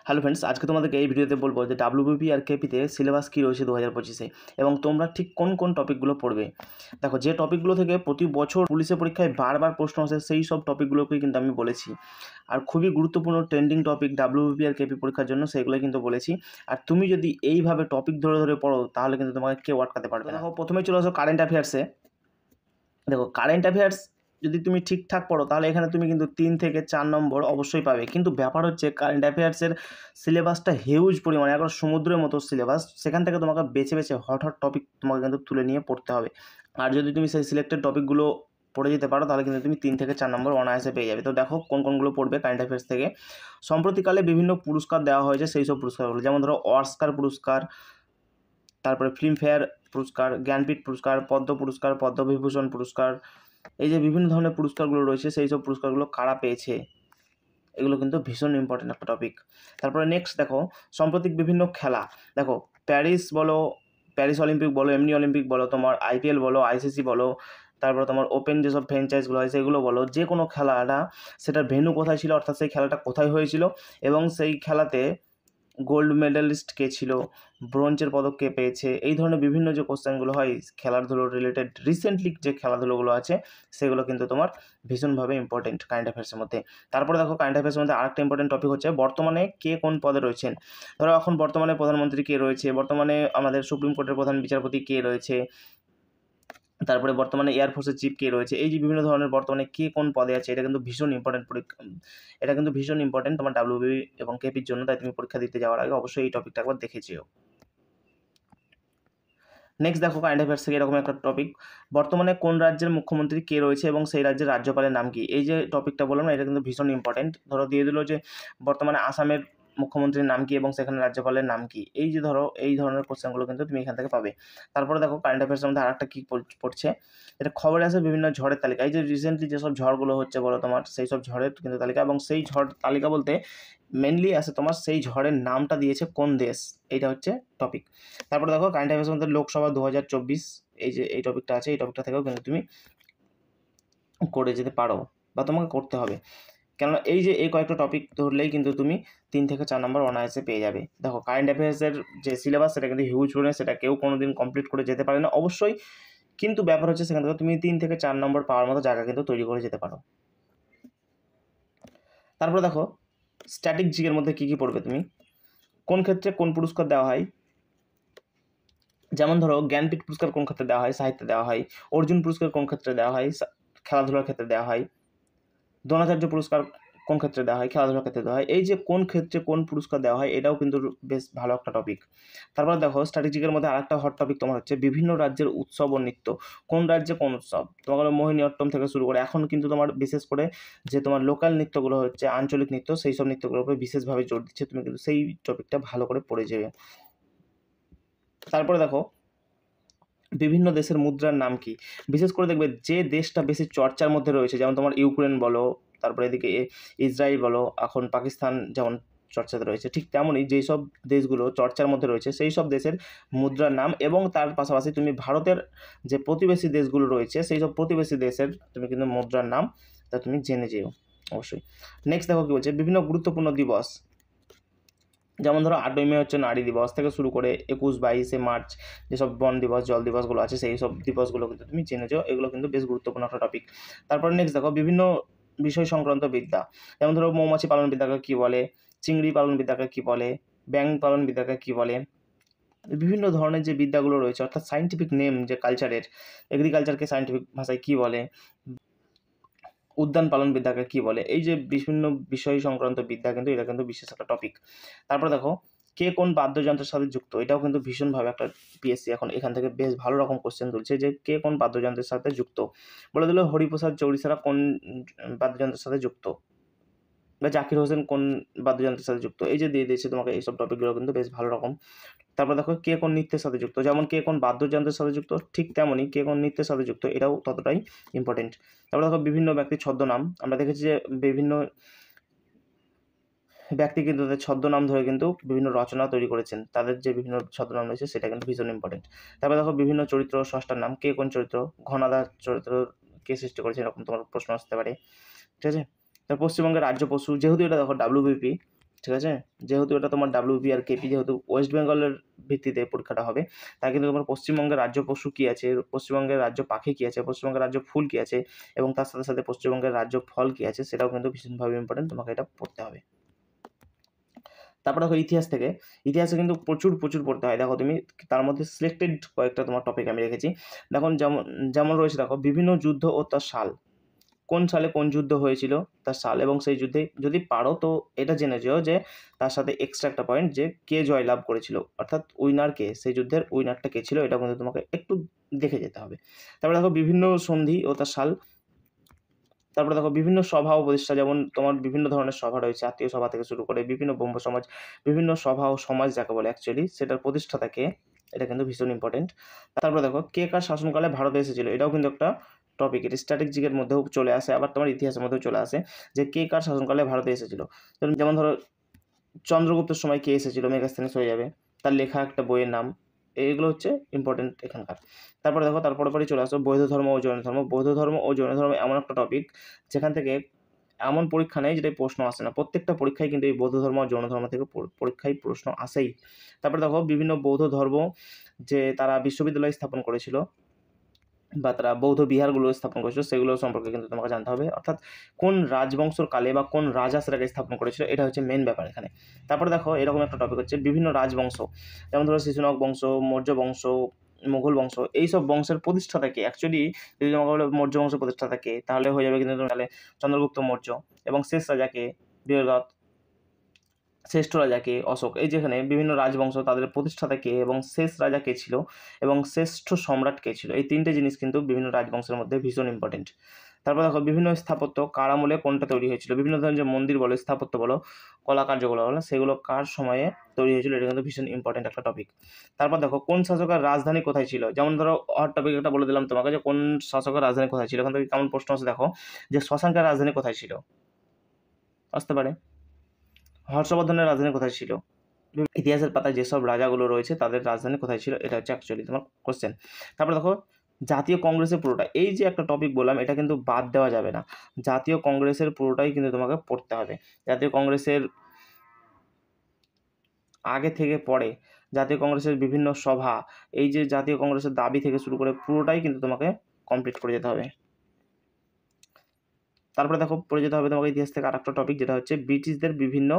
Hello friends, আজকে তোমাদেরকে এই ভিডিওতে বলবো যে ডাব্লিউবিপি আর কেপিতে সিলেবাস কী রয়েছে 2025-এ এবং তোমরা ঠিক কোন কোন টপিকগুলো পড়বে। দেখো, যে টপিকগুলো থেকে প্রতি বছর পুলিশের পরীক্ষায় বারবার প্রশ্ন আসে সেই সব টপিকগুলোকেই কিন্তু আমি বলেছি। আর খুবই গুরুত্বপূর্ণ ট্রেন্ডিং টপিক ডাব্লিউবিপি আর কেপি পরীক্ষার জন্য সেগুলোই কিন্তু বলেছি। আর তুমি যদি এইভাবে টপিক ধরে ধরে পড়ো তাহলে কিন্তু তোমাকে কেউ আটকাতে পারবে না। দেখো, প্রথমে চলে আসো কারেন্ট অ্যাফেয়ার্সে। দেখো, কারেন্ট অ্যাফেয়ার্স যদি তুমি ঠিকঠাক পড়ো তাহলে এখানে তুমি কিন্তু 3 থেকে 4 নম্বর অবশ্যই পাবে। কিন্তু ব্যাপার হচ্ছে কারেন্ট অ্যাফেয়ার্সের সিলেবাসটা হিউজ পরিমাণে, একবার সমুদ্রের মতো সিলেবাস। সেখান থেকে তোমাকে বেছে বেছে হট হট টপিক তোমাকে কিন্তু তুলে নিয়ে পড়তে হবে। আর যদি তুমি সেই সিলেক্টেড টপিকগুলো পড়ে যেতে পারো তাহলে কিন্তু তুমি 3 থেকে 4 নম্বর অনায়াসে পেয়ে যাবে। তো দেখো কোনগুলো পড়বে কারেন্ট অ্যাফেয়ার্স থেকে। সম্প্রতিকালে বিভিন্ন পুরস্কার দেওয়া হয়েছে, সেই সব পুরস্কারগুলো যেমন ধরো অস্কার পুরস্কার, তারপরে ফিল্মফেয়ার পুরস্কার, জ্ঞানপীঠ পুরস্কার, পদ্ম পুরস্কার, পদ্মবিভূষণ পুরস্কার। এই যে বিভিন্ন ধরনের পুরস্কারগুলো রয়েছে সেই সব পুরস্কারগুলো কারা পেয়েছে এগুলো কিন্তু ভীষণ ইম্পর্টেন্ট একটা টপিক। তারপরে নেক্সট দেখো, সাম্প্রতিক বিভিন্ন খেলা। দেখো, প্যারিস অলিম্পিক বলো, এমনি অলিম্পিক বলো, তোমার আইপিএল বলো, আইসিসি বলো, তারপরে তোমার ওপেন যেসব ফ্র্যাঞ্চাইজগুলো হয় সেগুলো বলো, যে কোনো খেলাটা সেটার ভেন্যু কোথায় ছিল, অর্থাৎ সেই খেলাটা কোথায় হয়েছিল এবং সেই খেলাতে গোল্ড মেডালিস্ট কে ছিল, ব্রোঞ্জের পদক কে পেয়েছে, এই ধরনের বিভিন্ন যে কোশ্চেনগুলো হয় খেলাধুলো রিলেটেড, রিসেন্টলি যে খেলাধুলোগুলো আছে সেগুলো কিন্তু তোমার ভীষণভাবে ইম্পর্টেন্ট কারেন্ট অ্যাফেয়ার্সের মধ্যে। তারপরে দেখো, কারেন্ট অ্যাফেয়ার্সের মধ্যে আরেকটা ইম্পর্টেন্ট টপিক হচ্ছে বর্তমানে কে কোন পদে রয়েছেন। ধরো এখন বর্তমানে প্রধানমন্ত্রী কে রয়েছে, বর্তমানে আমাদের সুপ্রিম কোর্টের প্রধান বিচারপতি কে রয়েছে, তারপরে বর্তমানে এয়ারফোর্সের চিফ কে রয়েছে। এই যে বিভিন্ন ধরনের বর্তমানে কে কোন পদে আছে এটা কিন্তু ভীষণ ইম্পর্টেন্ট এটা কিন্তু ভীষণ ইম্পর্টেন্ট তোমার ডাব্লিউবি এবং কেপির জন্য। তাই তুমি পরীক্ষা দিতে যাওয়ার আগে অবশ্যই এই টপিকটা একবার দেখে যেও। নেক্সট দেখো, কারেন্ট অ্যাফেয়ার্স থেকে এরকম একটা টপিক, বর্তমানে কোন রাজ্যের মুখ্যমন্ত্রী কে রয়েছে এবং সেই রাজ্যের রাজ্যপালের নাম কি। এই যে টপিকটা বললাম না, এটা কিন্তু ভীষণ ইম্পর্টেন্ট। ধরো দিয়ে দিল যে বর্তমানে আসামের মুখ্যমন্ত্রীর নাম কি এবং সেখানে রাজ্যপালের নাম কি। এই যে ধরো এই ধরনের কোশ্চেনগুলো কিন্তু তুমি এখান থেকে পাবে। তারপরে দেখো, কারেন্ট অ্যাফেয়ার্সের মধ্যে আরেকটা কী পড়ছে, এটা খবরে আছে বিভিন্ন ঝড়ের তালিকা। এই যে রিসেন্টলি যেসব ঝড়গুলো হচ্ছে বলো তোমার, সেই সব ঝড়ের কিন্তু তালিকা, এবং সেই ঝড় তালিকা বলতে মেনলি আছে তোমার সেই ঝড়ের নামটা দিয়েছে কোন দেশ, এইটা হচ্ছে টপিক। তারপরে দেখো, কারেন্ট অ্যাফেয়ার্সের মধ্যে লোকসভা 2024, এই যে এই টপিকটা আছে, এই টপিকটা থেকেও কিন্তু তুমি করে যেতে পারো বা তোমাকে করতে হবে। কেননা এই যে এই কয়েকটা টপিক ধরলেই কিন্তু তুমি 3 থেকে 4 নম্বর অনায়াসে পেয়ে যাবে। দেখো, কারেন্ট অ্যাফেয়ার্সের যে সিলেবাস সেটা কিন্তু হিউজ পরিমাণে, সেটা কেউ কোনো দিন কমপ্লিট করে যেতে পারে না অবশ্যই। কিন্তু ব্যাপার হচ্ছে সেখান থেকে তুমি 3 থেকে 4 নম্বর পাওয়ার মতো জায়গা কিন্তু তৈরি করে যেতে পারো। তারপরে দেখো, স্ট্যাটিক জিকের মধ্যে কী কী পড়বে তুমি, কোন ক্ষেত্রে কোন পুরস্কার দেওয়া হয়। যেমন ধরো, জ্ঞানপীঠ পুরস্কার কোন ক্ষেত্রে দেওয়া হয়, সাহিত্যে দেওয়া হয়। অর্জুন পুরস্কার কোন ক্ষেত্রে দেওয়া হয়, খেলাধুলার ক্ষেত্রে দেওয়া হয়। দ্রোণাচার্য পুরস্কার কোন ক্ষেত্রে দেওয়া হয়, খেলাধুলার ক্ষেত্রে দেওয়া হয়। এই যে কোন ক্ষেত্রে কোন পুরস্কার দেওয়া হয় এটাও কিন্তু বেশ ভালো একটা টপিক। তারপর দেখো, স্ট্র্যাটেজিকের মধ্যে আরেকটা হট টপিক তোমার হচ্ছে বিভিন্ন রাজ্যের উৎসব ও নৃত্য। কোন রাজ্যে কোন উৎসব, তোমার মোহিনীঅট্টম থেকে শুরু করে এখন কিন্তু তোমার বিশেষ করে যে তোমার লোকাল নৃত্যগুলো হচ্ছে, আঞ্চলিক নৃত্য, সেই সব নৃত্যগুলোর উপরে বিশেষভাবে জোর দিচ্ছে। তুমি কিন্তু সেই টপিকটা ভালো করে পড়ে যাবে। তারপরে দেখো, বিভিন্ন দেশের মুদ্রার নাম কি। বিশেষ করে দেখবে যে দেশটা বেশি চর্চার মধ্যে রয়েছে, যেমন তোমার ইউক্রেন বলো, তারপরে এদিকে ইসরায়েল বলো, এখন পাকিস্তান যেমন চর্চাতে রয়েছে, ঠিক তেমনই যেই সব দেশগুলো চর্চার মধ্যে রয়েছে সেই সব দেশের মুদ্রার নাম, এবং তার পাশাপাশি তুমি ভারতের যে প্রতিবেশী দেশগুলো রয়েছে সেই সব প্রতিবেশী দেশের তুমি কিন্তু মুদ্রার নাম তা তুমি জেনে যেও অবশ্যই। নেক্সট দেখো কী বলছে, বিভিন্ন গুরুত্বপূর্ণ দিবস। যেমন ধরো 8ই মে হচ্ছে নারী দিবস থেকে শুরু করে 21-22 মার্চ যেসব বন দিবস, জল দিবসগুলো আছে সেই সব দিবসগুলো কিন্তু তুমি জেনে যাও। এগুলো কিন্তু বেশ গুরুত্বপূর্ণ একটা টপিক। তারপরে নেক্সট দেখো, বিভিন্ন বিষয় সংক্রান্ত বিদ্যা। যেমন ধরো, মৌমাছি পালন বিদ্যাকে কী বলে, চিংড়ি পালন বিদ্যাকে কী বলে, ব্যাঙ পালন বিদ্যাকে কী বলে। বিভিন্ন ধরনের যে বিদ্যাগুলো রয়েছে, অর্থাৎ সায়েন্টিফিক নেম যে কালচারের, এগ্রিকালচারকে সায়েন্টিফিক ভাষায় কী বলে, উদ্যান পালন বিদ্যাকে কী বলে। এই যে বিভিন্ন বিষয় সংক্রান্ত বিদ্যা কিন্তু এটা কিন্তু বিশেষ একটা টপিক। তারপর দেখো, কে কোন বাদ্যযন্ত্রের সাথে যুক্ত, এটাও কিন্তু ভীষণভাবে একটা পিএসসি এখন এখান থেকে বেশ ভালো রকম কোশ্চেন তুলছে যে কে কোন বাদ্যযন্ত্রের সাথে যুক্ত। বলে দিল হরিপ্রসাদ চৌরিশারা কোন বাদ্যযন্ত্রের সাথে যুক্ত, বা জাকির হোসেন কোন বাদ্যযন্ত্রের সাথে যুক্ত। এই যে দিয়ে দিয়েছে তোমাকে এইসব টপিকগুলো কিন্তু বেশ ভালো রকম। তারপর দেখো, কে কোন নৃত্যের সাথে যুক্ত, যেমন কে কোন বাদ্যযন্ত্রের সাথে যুক্ত ঠিক তেমনই কে কোন নৃত্যের সাথে যুক্ত, এটাও ততটাই ইম্পর্টেন্ট। তারপর দেখো, বিভিন্ন ব্যক্তির ছদ্মনাম। আমরা দেখেছি যে বিভিন্ন ব্যক্তি কিন্তু তাদের ছদ্মনাম ধরে কিন্তু বিভিন্ন রচনা তৈরি করেছেন, তাদের যে বিভিন্ন ছদ্মনাম রয়েছে সেটা কিন্তু ভীষণ ইম্পর্টেন্ট। তারপর দেখো, বিভিন্ন চরিত্র স্রষ্টার নাম, কে কোন চরিত্র, ঘনাদা চরিত্র কে সৃষ্টি করেছে, এরকম তোমার প্রশ্ন আসতে পারে, ঠিক আছে। তার পশ্চিমবঙ্গের রাজ্য পশু, যেহেতু এটা দেখো ডাব্লিউবিপি ঠিক আছে, যেহেতু এটা তোমার ডাব্লিউবি আর কেপি যেহেতু ওয়েস্ট বেঙ্গলের ভিত্তিতে পরীক্ষাটা হবে, তাই কিন্তু তোমার পশ্চিমবঙ্গের রাজ্য পশু কী আছে, পশ্চিমবঙ্গের রাজ্য পাখি কী আছে, পশ্চিমবঙ্গের রাজ্য ফুল কী আছে এবং তার সাথে সাথে পশ্চিমবঙ্গের রাজ্য ফল কী আছে সেটাও কিন্তু ভীষণভাবে ইম্পর্টেন্ট, তোমাকে এটা পড়তে হবে। তারপর দেখো ইতিহাসে কিন্তু প্রচুর পড়তে হয়। দেখো তুমি তার মধ্যে সিলেক্টেড কয়েকটা তোমার টপিক আমি রেখেছি। দেখো যেমন রয়েছে, দেখো বিভিন্ন যুদ্ধ ও তার সাল, কোন সালে কোন যুদ্ধ হয়েছিল তার সাল, এবং সেই যুদ্ধে যদি পারো তো এটা জেনে যেও যে তার সাথে এক্সট্রা একটা পয়েন্ট যে কে জয়লাভ করেছিল, অর্থাৎ উইনার কে, সেই যুদ্ধের উইনারটা কে ছিল, এটা কিন্তু তোমাকে একটু দেখে যেতে হবে। তারপরে দেখো বিভিন্ন সন্ধি ও তার সাল, তারপরে দেখো বিভিন্ন সভা ও প্রতিষ্ঠা, যেমন তোমার বিভিন্ন ধরনের সভা রয়েছে, আত্মীয় সভা থেকে শুরু করে বিভিন্ন ব্রহ্ম সমাজ, বিভিন্ন সভা ও সমাজ যাকে বলে অ্যাকচুয়ালি, সেটার প্রতিষ্ঠাতা কে, এটা কিন্তু ভীষণ ইম্পর্টেন্ট। তারপরে দেখো কে কার শাসনকালে ভারতে এসেছিল, এটাও কিন্তু একটা টপিক, এটা স্ট্র্যাটেজিকের মধ্যেও চলে আসে, আবার তোমার ইতিহাসের মধ্যেও চলে আসে যে কে কার শাসনকালে ভারতে এসেছিল। যেমন ধরো চন্দ্রগুপ্তের সময় কে এসেছিল, মেগাস্থানিস হয়ে যাবে, তার লেখা একটা বইয়ের নাম, এইগুলো হচ্ছে ইম্পর্টেন্ট এখানকার। তারপরে দেখো তারপরে চলে আসো বৌদ্ধ ধর্ম ও জৈন ধর্ম। বৌদ্ধ ধর্ম ও জৈন ধর্ম এমন একটা টপিক যেখান থেকে এমন পরীক্ষা নেই যেটা প্রশ্ন আসে না, প্রত্যেকটা পরীক্ষায় কিন্তু এই বৌদ্ধ ধর্ম আর জৈন ধর্ম থেকে পরীক্ষায় প্রশ্ন আসেই। তারপরে দেখো বিভিন্ন বৌদ্ধ ধর্ম যে তারা বিশ্ববিদ্যালয় স্থাপন করেছিল বা তারা বৌদ্ধ বিহারগুলো স্থাপন করেছিল সেগুলো সম্পর্কে কিন্তু তোমাকে জানতে হবে, অর্থাৎ কোন রাজবংশর কালে বা কোন রাজা সেটাকে স্থাপন করেছিল, এটা হচ্ছে মেন ব্যাপার এখানে। তারপরে দেখো এরকম একটা টপিক হচ্ছে বিভিন্ন রাজবংশ, যেমন ধরো শিশুনাগ বংশ, মৌর্য বংশ, মুঘল বংশ, এইসব বংশের প্রতিষ্ঠাতা কে। অ্যাকচুয়ালি যদি তোমাকে বলে মৌর্য বংশের প্রতিষ্ঠাতা কে, তাহলে হয়ে যাবে কিন্তু তাহলে চন্দ্রগুপ্ত মৌর্য, এবং শেষ রাজাকে বীররথ, শ্রেষ্ঠ রাজাকে অশোক। এই যেখানে বিভিন্ন রাজবংশ তাদের প্রতিষ্ঠাতা কে এবং শেষ রাজা কে ছিল এবং শ্রেষ্ঠ সম্রাট কে ছিল, এই তিনটে জিনিস কিন্তু বিভিন্ন রাজবংশের মধ্যে ভীষণ ইম্পর্টেন্ট। তারপর দেখো বিভিন্ন স্থাপত্য কার আমলে কোনটা তৈরি হয়েছিল, বিভিন্ন ধরনের যে মন্দির বলো, স্থাপত্য বলো, কলাকার্যগুলো বলো, সেগুলো কার সময়ে তৈরি হয়েছিল, এটা কিন্তু ভীষণ ইম্পর্টেন্ট একটা টপিক। তারপর দেখো কোন শাসকের রাজধানী কোথায় ছিল, যেমন ধরো হট টপিক একটা বলে দিলাম তোমাকে যে কোন শাসকের রাজধানী কোথায় ছিল, এখান থেকে কেমন প্রশ্ন আছে দেখো যে শশাঙ্কের রাজধানী কোথায় ছিল, আসতে পারে। হর্ষবর্ধনের রাজধানী কোথায় ছিল, ইতিহাসের পাতায় যেসব রাজাগুলো রয়েছে তাদের রাজধানী কোথায় ছিল, এটা হচ্ছে অ্যাকচুয়ালি তোমার কোশ্চেন। তারপরে দেখো জাতীয় কংগ্রেসের পুরোটা, এই যে একটা টপিক বললাম এটা কিন্তু বাদ দেওয়া যাবে না, জাতীয় কংগ্রেসের পুরোটাই কিন্তু তোমাকে পড়তে হবে। জাতীয় কংগ্রেসের আগে থেকে পরে, জাতীয় কংগ্রেসের বিভিন্ন সভা, এই যে জাতীয় কংগ্রেসের দাবি থেকে শুরু করে পুরোটাই কিন্তু তোমাকে কমপ্লিট করে যেতে হবে। তারপরে দেখো পড়ে যেতে হবে তোমাকে ইতিহাস থেকে আরেকটা টপিক, যেটা হচ্ছে ব্রিটিশদের বিভিন্ন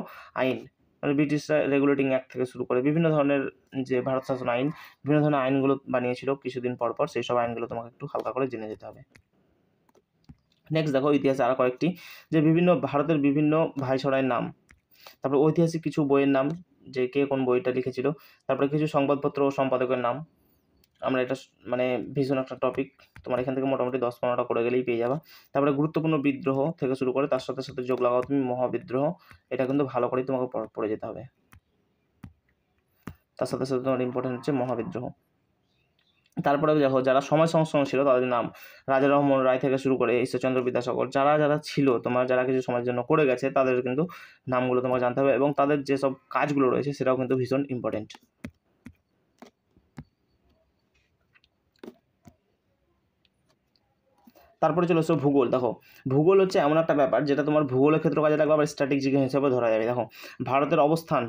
আইন, মানে ব্রিটিশরা রেগুলেটিং অ্যাক্ট থেকে শুরু করে বিভিন্ন ধরনের যে ভারত শাসন আইন, বিভিন্ন ধরনের আইনগুলো বানিয়েছিল কিছুদিন পর পর, সেই সব আইনগুলো তোমাকে একটু হালকা করে জেনে যেতে হবে। নেক্সট দেখো ইতিহাসে আরও কয়েকটি যে বিভিন্ন ভারতের বিভিন্ন ভাইসরয়ের নাম, তারপরে ঐতিহাসিক কিছু বইয়ের নাম যে কে কোন বইটা লিখেছিল, তারপরে কিছু সংবাদপত্র ও সম্পাদকের নাম। আমরা এটা মানে ভীষণ একটা টপিক, তোমার এখান থেকে মোটামুটি 10-15টা করে গেলেই পেয়ে যাবা। তারপরে গুরুত্বপূর্ণ বিদ্রোহ থেকে শুরু করে তার সাথে সাথে যোগ লাগাও তুমি মহাবিদ্রোহ, এটা কিন্তু ভালো করেই তোমাকে পড়ে যেতে হবে। তার সাথে সাথে তোমার ইম্পর্টেন্ট হচ্ছে মহাবিদ্রোহ। তারপরে দেখো যারা সমাজ সংস্করণ ছিল তাদের নাম, রাজা রামমোহন রায় থেকে শুরু করে ঈশ্বরচন্দ্র বিদ্যাসাগর, যারা ছিল তোমার, যারা কিছু সমাজের জন্য করে গেছে তাদের কিন্তু নামগুলো তোমাকে জানতে হবে, এবং তাদের যেসব কাজগুলো রয়েছে সেটাও কিন্তু ভীষণ ইম্পর্টেন্ট। তারপরে চলে এসো ভূগোল। দেখো ভূগোল হচ্ছে এমন একটা ব্যাপার যেটা তোমার ভূগোলের ক্ষেত্রে কাজে লাগবে, আবার স্ট্র্যাটেজিক হিসেবে ধরা যাবে। দেখো ভারতের অবস্থান,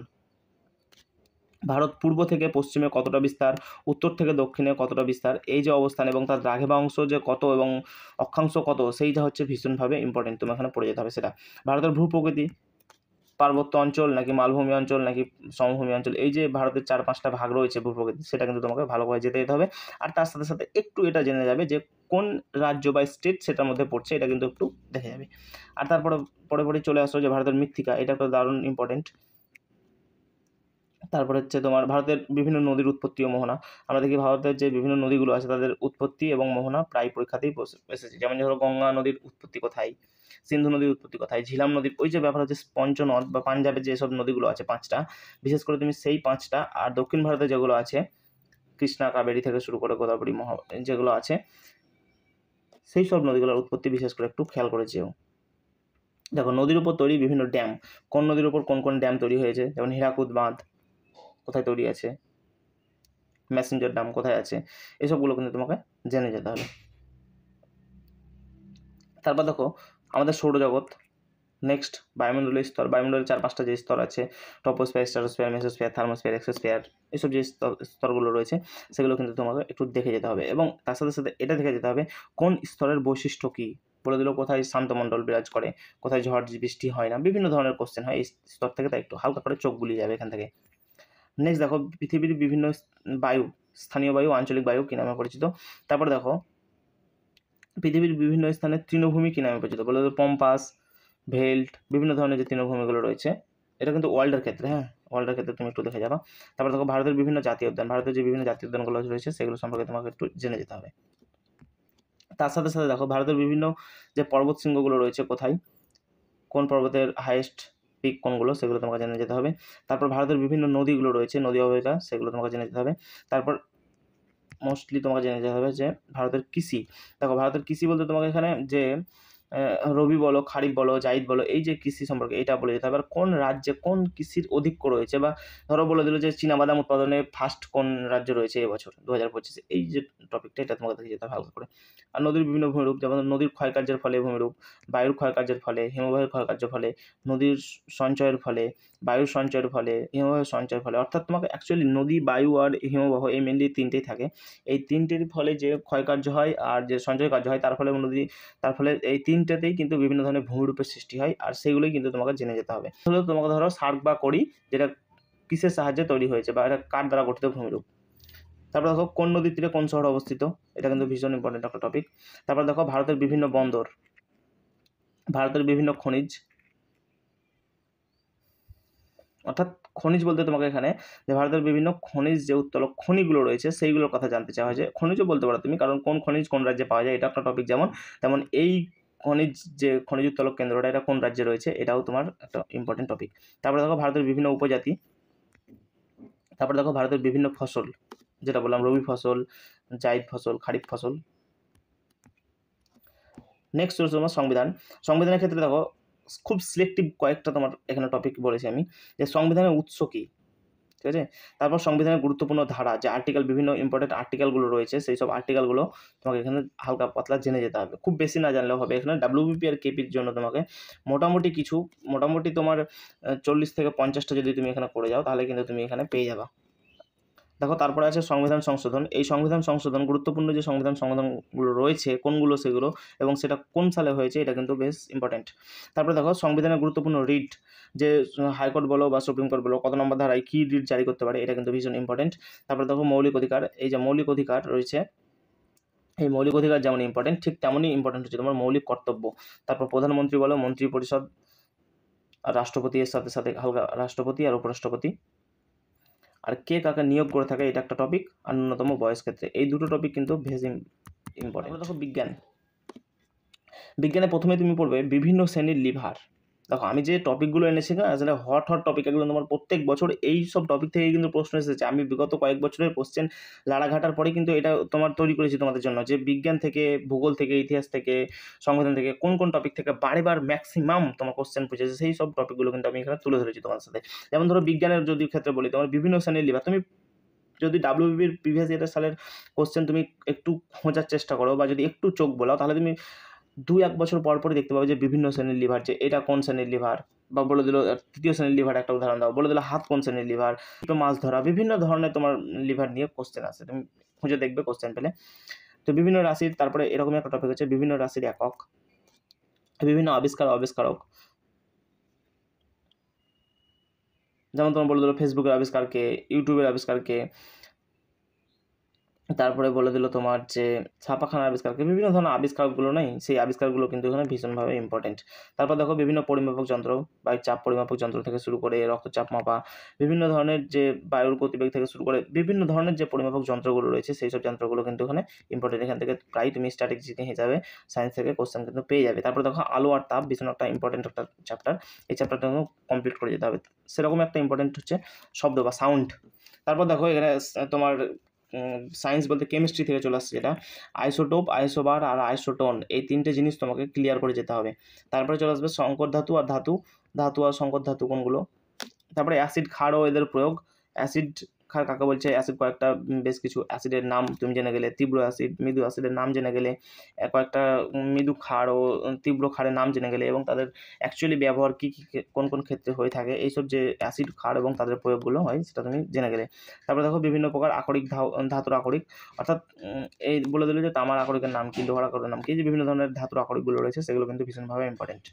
ভারত পূর্ব থেকে পশ্চিমে কতটা বিস্তার, উত্তর থেকে দক্ষিণে কতটা বিস্তার, এই যে অবস্থান এবং তার দ্রাঘিমাংশ যে কত এবং অক্ষাংশ কত, সেইটা হচ্ছে ভীষণভাবে ইম্পর্টেন্ট, তুমি এখানে পড়ে যেতে হবে সেটা। ভারতের ভূপ্রকৃতি, পার্বত্য অঞ্চল নাকি মালভূমি অঞ্চল নাকি সমভূমি অঞ্চল, এই যে ভারতের 4-5টা ভাগ রয়েছে ভূপ্রকৃতি, সেটা কিন্তু তোমাকে ভালোভাবে যেতে হবে। আর তার সাথে সাথে একটু এটা জেনে যাবে যে কোন রাজ্য বা স্টেট সেটার মধ্যে পড়ছে, এটা কিন্তু একটু দেখে যাবে। আর তারপরে পরে চলে আসো যে ভারতের মৃত্তিকা, এটা একটা দারুণ ইম্পর্টেন্ট। তারপর হচ্ছে তোমার ভারতের বিভিন্ন নদীর উৎপত্তি ও মোহনা, আমরা দেখি ভারতের যে বিভিন্ন নদীগুলো আছে তাদের উৎপত্তি এবং মোহনা প্রায় পরীক্ষাতেই এসেছে, যেমন ধরো গঙ্গা নদীর উৎপত্তি কোথায়, সিন্ধু নদীর উৎপত্তি কোথায়, ঝিলাম নদীর, ওই যে ব্যাপার হচ্ছে পঞ্চনদ বা পাঞ্জাবের যেসব নদীগুলো আছে 5টা, বিশেষ করে তুমি সেই 5টা, আর দক্ষিণ ভারতে যেগুলো আছে কৃষ্ণা কাবেরী থেকে শুরু করে গোদাবরী যেগুলো আছে সেই সব নদীগুলোর উৎপত্তি বিশেষ করে একটু খেয়াল করে যেও। দেখো নদীর উপর তৈরি বিভিন্ন ড্যাম, কোন নদীর উপর কোন কোন ড্যাম তৈরি হয়েছে, যেমন হীরাকুদ বাঁধ কোথায় তৈরি আছে, মেসেঞ্জার ড্যাম কোথায় আছে, এসবগুলো কিন্তু তোমাকে জেনে যেতে হবে। তারপর দেখো আমাদের সৌরজগৎ, নেক্সট বায়ুমণ্ডলের স্তর, বায়ুমণ্ডলের 4-5টা যে স্তর আছে, troposphere, stratosphere, mesosphere, thermosphere, exosphere, এইসব যে স্তরগুলো রয়েছে সেগুলো কিন্তু তোমাকে একটু দেখে যেতে হবে। এবং তার সাথে সাথে এটা দেখে যেতে হবে কোন স্তরের বৈশিষ্ট্য কী, বলে দিল কোথায় শান্তমণ্ডল বিরাজ করে, কোথায় ঝড় বৃষ্টি হয় না, বিভিন্ন ধরনের কোশ্চেন হয় এই স্তর থেকে, তাই একটু হালকা করে চোখ বুলিয়ে যাবে এখান থেকে। নেক্সট দেখো পৃথিবীর বিভিন্ন বায়ু, স্থানীয় বায়ু, আঞ্চলিক বায়ু কী নামে পরিচিত। তারপর দেখো পৃথিবীর বিভিন্ন স্থানে তৃণভূমি কী নামে পরিচিত, বলে পম্পাস, ভেল্ট, বিভিন্ন ধরনের যে তৃণভূমিগুলো রয়েছে, এটা কিন্তু ওয়ার্ল্ডের ক্ষেত্রে, হ্যাঁ ওয়ার্ল্ডের ক্ষেত্রে তুমি একটু দেখে যাবা। তারপর দেখো ভারতের বিভিন্ন জাতীয় উদ্যান, ভারতের যে বিভিন্ন জাতীয় উদ্যানগুলো রয়েছে সেগুলো সম্পর্কে তোমাকে একটু জেনে যেতে হবে। তার সাথে সাথে দেখো ভারতের বিভিন্ন যে পর্বত শৃঙ্গগুলো রয়েছে কোথায়, কোন পর্বতের হাইয়েস্ট পিক কোনগুলো, সেগুলো তোমাকে জেনে যেতে হবে। তারপর ভারতের বিভিন্ন নদীগুলো রয়েছে, নদী অববাহিকা, সেগুলো তোমাকে জেনে যেতে হবে। তারপর মোস্টলি তোমাকে জেনে যেতে হবে যে ভারতের কৃষি, দেখো ভারতের কৃষি বলতে তোমাকে এখানে যে রবি বলো, খারিফ বলো, জাইদ বলো, এই যে কৃষি সম্পর্কে এটা বলে যেতে হবে। আর কোন রাজ্যে কোন কৃষির অধিক্য রয়েছে, বা ধরো বলে দিল যে চীনাবাদাম উৎপাদনে ফার্স্ট কোন রাজ্য রয়েছে এবছর 2025, এই যে টপিকটা এটা তোমাকে দেখে যেতে হবে হালকা করে। আর নদীর বিভিন্ন ভূমিরূপ, যেমন নদীর ক্ষয়কার্যের ফলে ভূমিরূপ, বায়ুর ক্ষয়কার্যের ফলে, হিমবাহের ক্ষয়কার্যের ফলে, নদীর সঞ্চয়ের ফলে, বায়ুর সঞ্চয়ের ফলে, হিমবাহের সঞ্চয়ের ফলে, অর্থাৎ তোমাকে অ্যাকচুয়ালি নদী, বায়ু আর হিমবাহ এই মেনলি তিনটেই থাকে। এই তিনটের ফলে যে ক্ষয়কার্য হয় আর যে সঞ্চয় কার্য হয় তার ফলে নদী, তার ফলে এই তিনটেতেই কিন্তু বিভিন্ন ধরনের ভূমিরূপের সৃষ্টি হয়, আর সেগুলোই কিন্তু তোমাকে জেনে যেতে হবে। তাহলে তোমাকে ধরো সার্ক বা কড়ি, যেটা কিসের সাহায্যে তৈরি হয়েছে বা এটা কার দ্বারা গঠিত ভূমিরূপ। তারপর দেখো কোন নদীর তীরে কোন শহর অবস্থিত, এটা কিন্তু ভীষণ ইম্পর্টেন্ট একটা টপিক। তারপর দেখো ভারতের বিভিন্ন বন্দর, ভারতের বিভিন্ন খনিজ, অর্থাৎ খনিজ বলতে তোমাকে এখানে যে ভারতের বিভিন্ন খনিজ যে উত্তোলক খনিগুলো রয়েছে সেইগুলোর কথা জানতে চাওয়া হয়, যে খনিজও বলতে পারো তুমি, কারণ কোন খনিজ কোন রাজ্যে পাওয়া যায় এটা একটা টপিক। তেমন এই খনিজ যে খনিজ উত্তোলক কেন্দ্রটা এটা কোন রাজ্যে রয়েছে এটাও তোমার একটা ইম্পর্টেন্ট টপিক। তারপরে দেখো ভারতের বিভিন্ন উপজাতি, তারপরে দেখো ভারতের বিভিন্ন ফসল, যেটা বললাম রবি ফসল, জাইদ ফসল, খারিফ ফসল। নেক্সট হচ্ছে তোমার সংবিধান। সংবিধানের ক্ষেত্রে দেখো খুব সিলেক্টিভ কয়েকটা তোমার এখানে টপিক বলেছি আমি, যে সংবিধানের উৎস কী, ঠিক আছে। তারপর সংবিধানের গুরুত্বপূর্ণ ধারা, যে আর্টিকেল, বিভিন্ন ইম্পর্টেন্ট আর্টিকেলগুলো রয়েছে সেই সব আর্টিকেলগুলো তোমাকে এখানে হালকা পাতলা জেনে যেতে হবে, খুব বেশি না জানলেও হবে। এখানে ডাব্লিউবিপি আর কেপির জন্য তোমাকে মোটামুটি তোমার 40 থেকে 50টা যদি তুমি এখানে করে যাও তাহলে কিন্তু তুমি এখানে পেয়ে যাবা। দেখো তারপরে আছে সংবিধান সংশোধন। এই সংবিধান সংশোধন, গুরুত্বপূর্ণ যে সংবিধান সংশোধনগুলো রয়েছে কোনগুলো সেগুলো, এবং সেটা কোন সালে হয়েছে এটা কিন্তু বেশ ইম্পর্টেন্ট। তারপরে দেখো সংবিধানের গুরুত্বপূর্ণ রিট, যে হাইকোর্ট বলো বা সুপ্রিম কোর্ট বলো কত নম্বর ধারায় কী রিট জারি করতে পারে, এটা কিন্তু ভীষণ ইম্পর্টেন্ট। তারপরে দেখো মৌলিক অধিকার, এই যে মৌলিক অধিকার রয়েছে, এই মৌলিক অধিকার যেমন ইম্পর্টেন্ট ঠিক তেমনই ইম্পর্টেন্ট হচ্ছে তোমার মৌলিক কর্তব্য। তারপর প্রধানমন্ত্রী বলো, মন্ত্রী পরিষদ, আর রাষ্ট্রপতি, এর সাথে সাথে হালকা রাষ্ট্রপতি আর উপরাষ্ট্রপতি, আর কে কাকে নিয়োগ করে থাকে এটা একটা টপিক, আর ন্যূনতম বয়স ক্ষেত্রে, এই দুটো টপিক কিন্তু ভেরি ইম্পর্টেন্ট। দেখো বিজ্ঞানে প্রথমে তুমি পড়বে বিভিন্ন শ্রেণীর লিভার। দেখো আমি যে টপিকগুলো এনেছি না আসলে হট টপিক, এগুলো তোমার প্রত্যেক বছর এই সব টপিক থেকে কিন্তু প্রশ্ন এসেছে। আমি বিগত কয়েক বছরের কোশ্চেন লাড়াঘাটার পরে কিন্তু এটা তোমার তৈরি করেছি তোমাদের জন্য, যে বিজ্ঞান থেকে, ভূগোল থেকে, ইতিহাস থেকে, সংবিধান থেকে কোন কোন টপিক থেকে বারেবার ম্যাক্সিমাম তোমার কোশ্চেন পুছেছে, সেই সব টপিকগুলো কিন্তু আমি এখানে তুলে ধরেছি তোমার সাথে। যেমন ধরো বিজ্ঞানের যদি ক্ষেত্রে বলি, তোমার বিভিন্ন শ্রেণীর লিভার, তুমি যদি ডাব্লিউবিপির প্রিভিয়াস ইয়ারের সালের কোশ্চেন তুমি একটু খোঁজার চেষ্টা করো বা যদি একটু চোখ বোলাও, তাহলে তুমি 2-1 বছর পরই দেখতে পাবে যে বিভিন্ন শ্রেণীর লিভার, যে এটা কোন শ্রেণীর লিভার, বা বলে দিল তৃতীয় শ্রেণীর লিভার একটা উদাহরণ দাও, বলে দিল হাত কোন শ্রেণীর লিভার, তো মাছ ধরা, বিভিন্ন ধরনের তোমার লিভার নিয়ে কোশ্চেন আছে, তুমি খুঁজে দেখবে কোশ্চেন পেলে। তো বিভিন্ন রাশির, তারপরে এরকমই একটা টপিক হচ্ছে বিভিন্ন রাশির একক, বিভিন্ন আবিষ্কারক, যেমন তোমার বলে দিল ফেসবুকের আবিষ্কারকে, ইউটিউবের আবিষ্কারকে, তারপরে বলে দিল তোমার যে ছাপাখানার আবিষ্কারকে, বিভিন্ন ধরনের আবিষ্কারগুলো নেই, সেই আবিষ্কারগুলো কিন্তু এখানে ভীষণভাবে ইম্পর্টেন্ট। তারপর দেখো বিভিন্ন পরিমাপক যন্ত্র, বায়ুর চাপ পরিমাপক যন্ত্র থেকে শুরু করে রক্তচাপ মাপা, বিভিন্ন ধরনের যে বায়ুর গতিবেগ থেকে শুরু করে বিভিন্ন ধরনের যে পরিমাপক যন্ত্রগুলো রয়েছে সেই সব যন্ত্রগুলো কিন্তু এখানে ইম্পর্টেন্ট। এখান থেকে প্রায় তুমি স্ট্যাটিস্টিক্স হিসাবে সায়েন্স থেকে কোশ্চেন কিন্তু পেয়ে যাবে। তারপর দেখো আলো আর তাপ, ভীষণ একটা ইম্পর্টেন্ট একটা চ্যাপ্টার, এই চ্যাপ্টারটা কমপ্লিট করে যেতে হবে। সেরকম একটা ইম্পর্টেন্ট হচ্ছে শব্দ বা সাউন্ড। তারপর দেখো এখানে তোমার সায়েন্স বলতে কেমিস্ট্রি থেকে চলে আসছে, যেটা আইসোটোপ, আইসোবার আর আইসোটোন, এই তিনটে জিনিস তোমাকে ক্লিয়ার করে যেতে হবে। তারপরে চলে আসবে সংকর ধাতু আর ধাতু আর সংকর ধাতু কোনগুলো। তারপরে অ্যাসিড, ক্ষার ও এদের প্রয়োগ, অ্যাসিড, ক্ষার কাকে বলছে, অ্যাসিড কয়েকটা বেশ কিছু অ্যাসিডের নাম তুমি জেনে গেলে, তীব্র অ্যাসিড, মৃদু অ্যাসিডের নাম জেনে গেলে, কয়েকটা মৃদু ক্ষার ও তীব্র ক্ষারের নাম জেনে গেলে এবং তাদের অ্যাকচুয়ালি ব্যবহার কী কোন কোন ক্ষেত্রে হয়ে থাকে, এইসব যে অ্যাসিড ক্ষার এবং তাদের প্রয়োগগুলো হয় সেটা তুমি জেনে গেলে। তারপরে দেখো বিভিন্ন প্রকার আকরিক ধাতুর আকরিক, অর্থাৎ এই বলে দিল যে তামার আকরিকের নাম কী, লোহার আকরিকের নাম কী, যে বিভিন্ন ধরনের ধাতুর আকরিকগুলো রয়েছে সেগুলো কিন্তু ভীষণভাবে ইম্পর্টেন্ট।